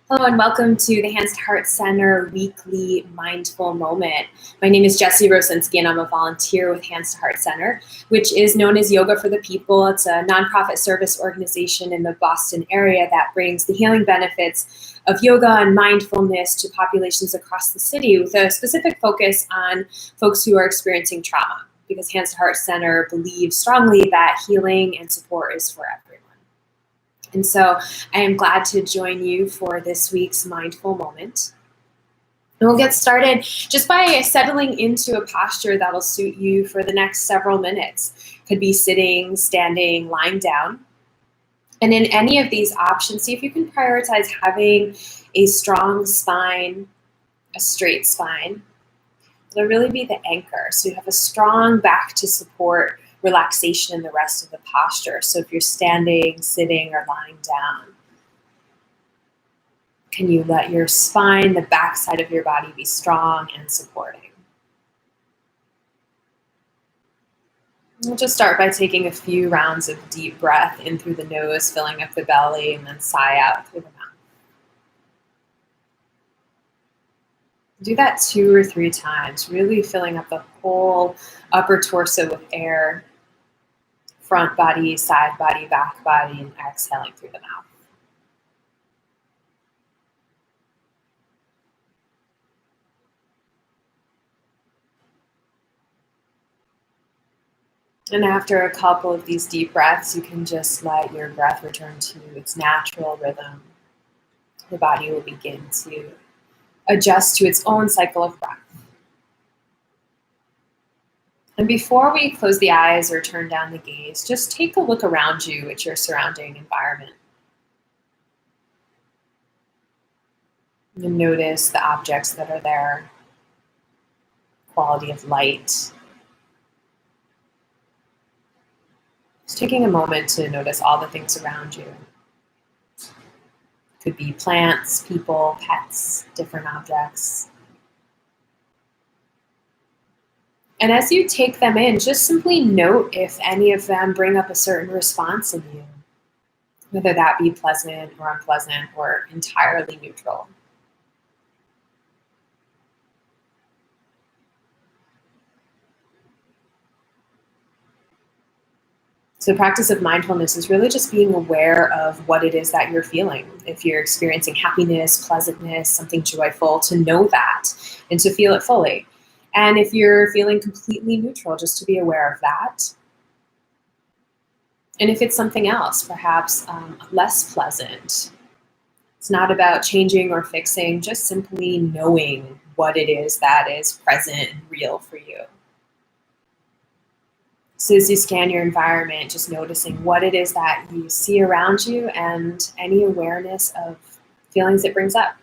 Hello and welcome to the Hands to Heart Center weekly mindful moment. My name is Jessi Rosinski and I'm a volunteer with Hands to Heart Center, which is known as Yoga for the People. It's a nonprofit service organization in the Boston area that brings the healing benefits of yoga and mindfulness to populations across the city with a specific focus on folks who are experiencing trauma, because Hands to Heart Center believes strongly that healing and support is for everyone. And so I am glad to join you for this week's mindful moment. And we'll get started just by settling into a posture that'll suit you for the next several minutes. Could be sitting, standing, lying down. And in any of these options, see if you can prioritize having a strong spine, a straight spine. It'll really be the anchor. So you have a strong back to support relaxation in the rest of the posture. So if you're standing, sitting, or lying down, can you let your spine, the back side of your body, be strong and supporting? We'll just start by taking a few rounds of deep breath in through the nose, filling up the belly, and then sigh out through the mouth. Do that 2 or 3 times, really filling up the whole upper torso with air. Front body, side body, back body, and exhaling through the mouth. And after a couple of these deep breaths, you can just let your breath return to its natural rhythm. The body will begin to adjust to its own cycle of breath. And before we close the eyes or turn down the gaze, just take a look around you at your surrounding environment. And notice the objects that are there, quality of light. Just taking a moment to notice all the things around you. Could be plants, people, pets, different objects. And as you take them in, just simply note if any of them bring up a certain response in you, whether that be pleasant or unpleasant or entirely neutral. So the practice of mindfulness is really just being aware of what it is that you're feeling. If you're experiencing happiness, pleasantness, something joyful, to know that and to feel it fully. And if you're feeling completely neutral, just to be aware of that. And if it's something else, perhaps less pleasant, it's not about changing or fixing, just simply knowing what it is that is present and real for you. So as you scan your environment, just noticing what it is that you see around you and any awareness of feelings it brings up.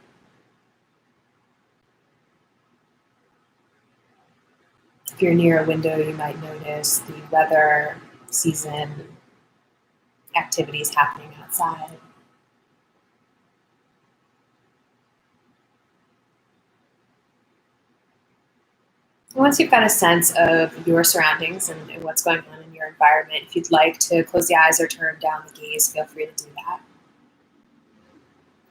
If you're near a window, you might notice the weather, season, activities happening outside. And once you've got a sense of your surroundings and what's going on in your environment, if you'd like to close the eyes or turn down the gaze, feel free to do that.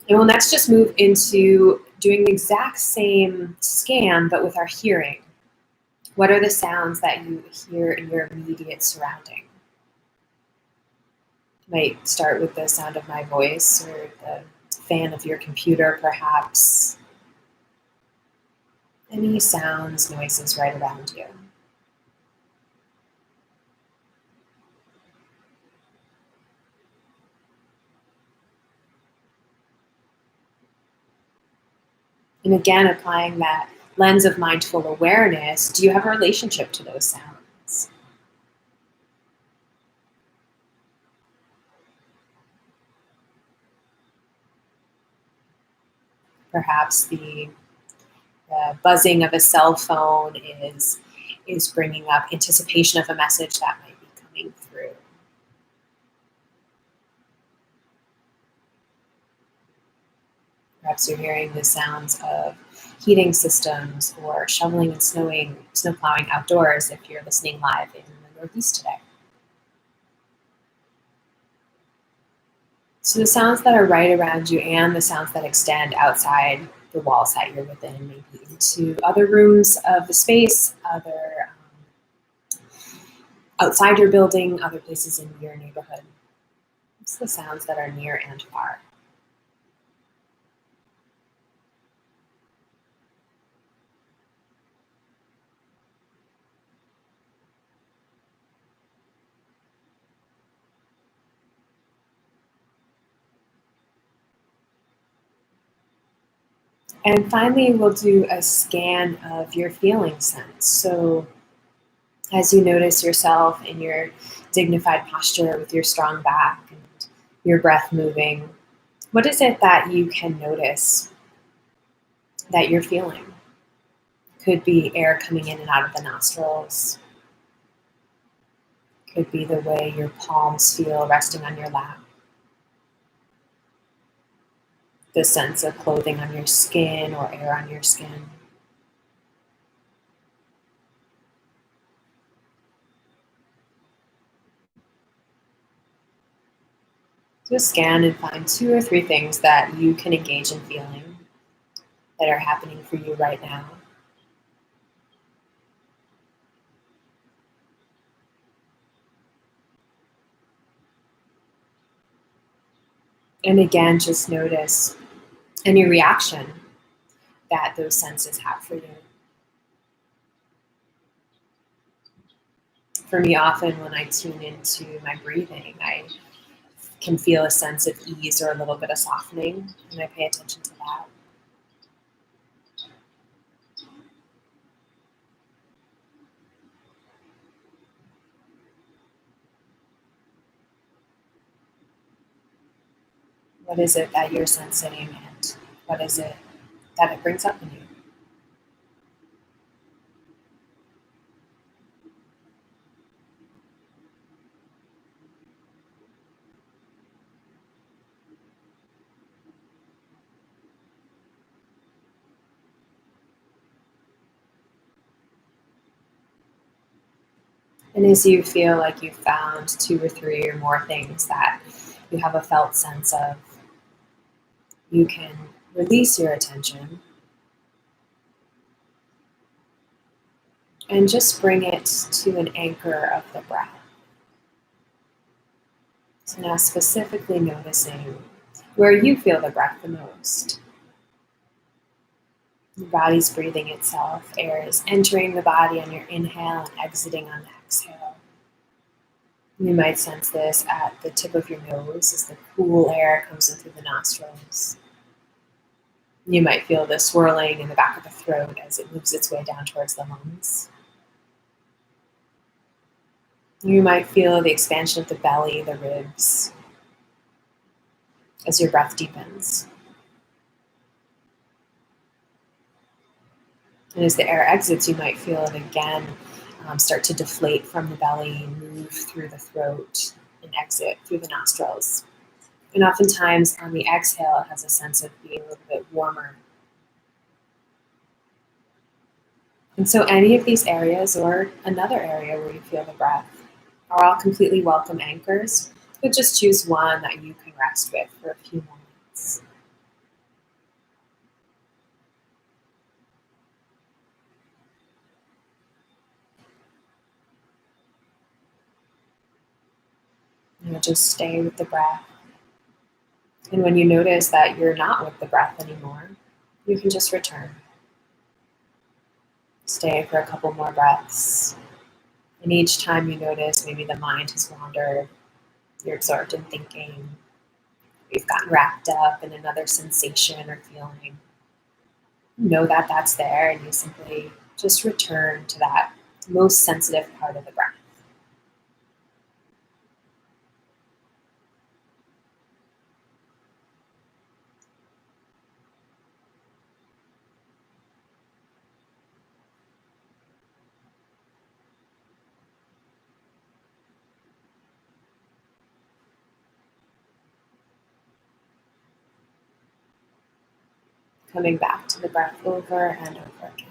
And we'll next just move into doing the exact same scan, but with our hearing. What are the sounds that you hear in your immediate surrounding? You might start with the sound of my voice or the fan of your computer, perhaps. Any sounds, noises right around you. And again, applying that lens of mindful awareness, do you have a relationship to those sounds? Perhaps the buzzing of a cell phone is bringing up anticipation of a message that might be coming through. Perhaps you're hearing the sounds of heating systems or shoveling and snow plowing outdoors if you're listening live in the Northeast today. So the sounds that are right around you and the sounds that extend outside the walls that you're within, maybe into other rooms of the space, other outside your building, other places in your neighborhood. It's the sounds that are near and far. And finally, we'll do a scan of your feeling sense. So as you notice yourself in your dignified posture with your strong back and your breath moving, what is it that you can notice that you're feeling? Could be air coming in and out of the nostrils. Could be the way your palms feel resting on your lap. The sense of clothing on your skin or air on your skin. Just scan and find 2 or 3 things that you can engage in feeling that are happening for you right now. And again, just notice any reaction that those senses have for you. For me, often when I tune into my breathing, I can feel a sense of ease or a little bit of softening, and I pay attention to that. What is it that you're sensing, and what is it that it brings up in you? And as you feel like you've found 2 or 3 or more things that you have a felt sense of, you can release your attention and just bring it to an anchor of the breath. So now specifically noticing where you feel the breath the most. Your body's breathing itself. Air is entering the body on your inhale and exiting on the exhale. You might sense this at the tip of your nose as the cool air comes in through the nostrils. You might feel the swirling in the back of the throat as it moves its way down towards the lungs. You might feel the expansion of the belly, the ribs, as your breath deepens. And as the air exits, you might feel it again start to deflate from the belly, move through the throat, and exit through the nostrils. And oftentimes on the exhale, it has a sense of being a little bit warmer. And so any of these areas or another area where you feel the breath are all completely welcome anchors, but just choose one that you can rest with for a few moments. Just stay with the breath. And when you notice that you're not with the breath anymore, you can just return. Stay for a couple more breaths. And each time you notice maybe the mind has wandered, you're absorbed in thinking, you've gotten wrapped up in another sensation or feeling, know that that's there, and you simply just return to that most sensitive part of the breath. Coming back to the breath over and over again.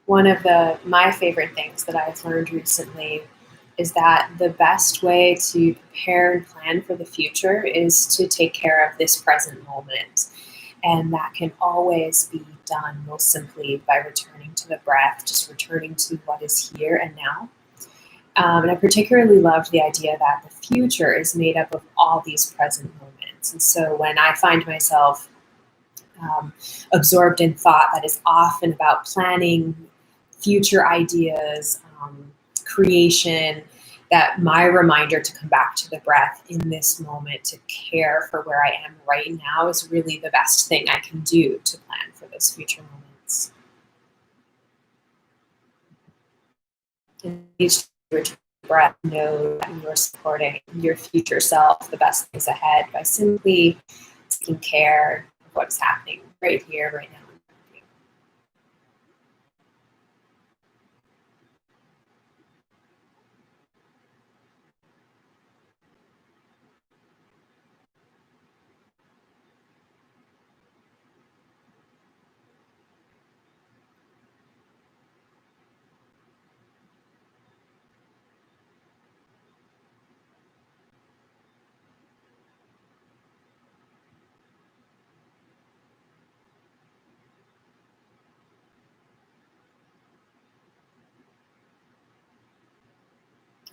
One of my favorite things that I've learned recently is that the best way to prepare and plan for the future is to take care of this present moment. And that can always be done most simply by returning to the breath, just returning to what is here and now. And I particularly loved the idea that the future is made up of all these present moments. And so when I find myself absorbed in thought that is often about planning future ideas, creation, that my reminder to come back to the breath in this moment, to care for where I am right now, is really the best thing I can do to plan for those future moments. And each breath, know that you're supporting your future self, the best things ahead, by simply taking care of what's happening right here, right now.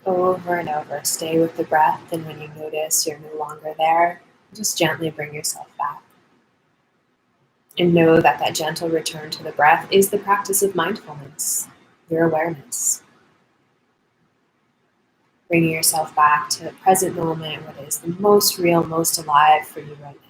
Over and over, stay with the breath, and when you notice you're no longer there, just gently bring yourself back. And know that that gentle return to the breath is the practice of mindfulness, your awareness. Bringing yourself back to the present moment, what is the most real, most alive for you right now.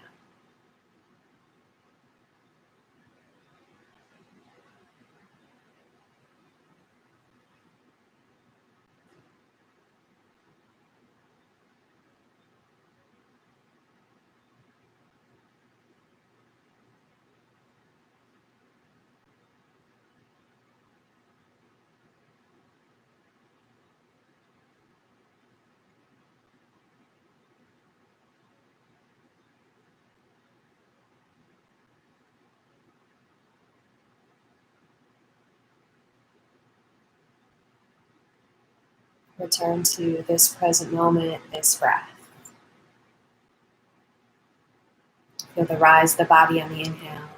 Return to this present moment, this breath. Feel the rise of the body on the inhale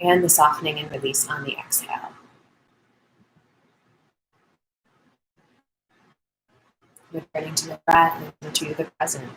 and the softening and release on the exhale. Returning to the breath and to the present.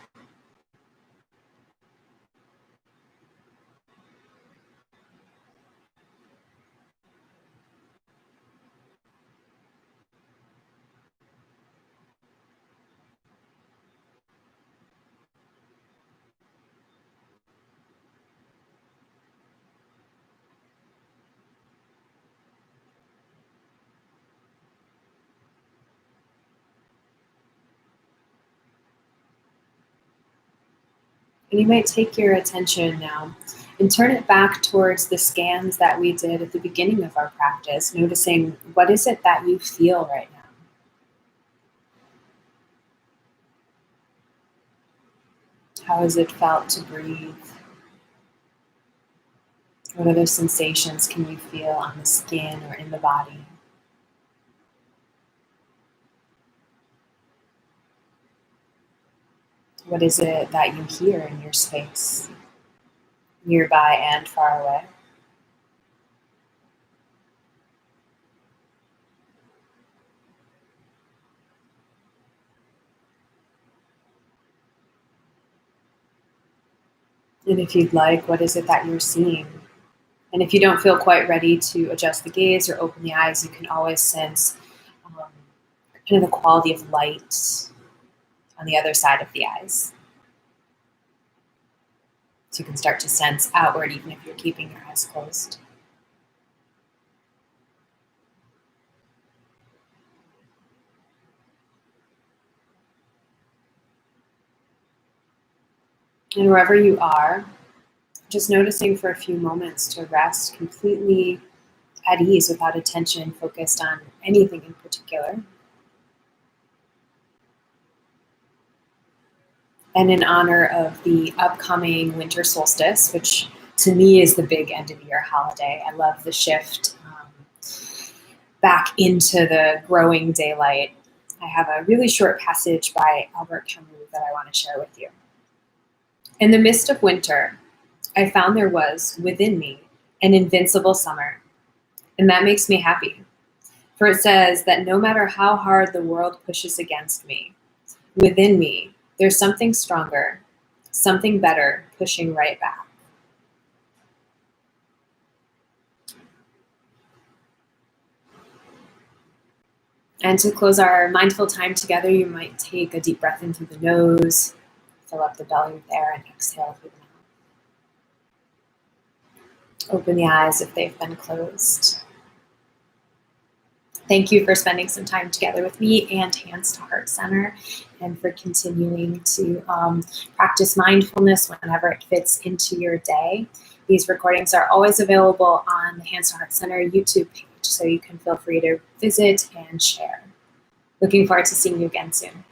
And you might take your attention now and turn it back towards the scans that we did at the beginning of our practice, noticing what is it that you feel right now. How has it felt to breathe? What other sensations can you feel on the skin or in the body? What is it that you hear in your space, nearby and far away? And if you'd like, what is it that you're seeing? And if you don't feel quite ready to adjust the gaze or open the eyes, you can always sense kind of the quality of light on the other side of the eyes. So you can start to sense outward even if you're keeping your eyes closed. And wherever you are, just noticing for a few moments to rest completely at ease without attention focused on anything in particular. And in honor of the upcoming winter solstice, which to me is the big end of year holiday, I love the shift back into the growing daylight, I have a really short passage by Albert Camus that I want to share with you. In the midst of winter, I found there was, within me, an invincible summer, and that makes me happy. For it says that no matter how hard the world pushes against me, within me, there's something stronger, something better pushing right back. And to close our mindful time together, you might take a deep breath in through the nose, fill up the belly with air, and exhale through the mouth. Open the eyes if they've been closed. Thank you for spending some time together with me and Hands to Heart Center, and for continuing to practice mindfulness whenever it fits into your day. These recordings are always available on the Hands to Heart Center YouTube page, so you can feel free to visit and share. Looking forward to seeing you again soon.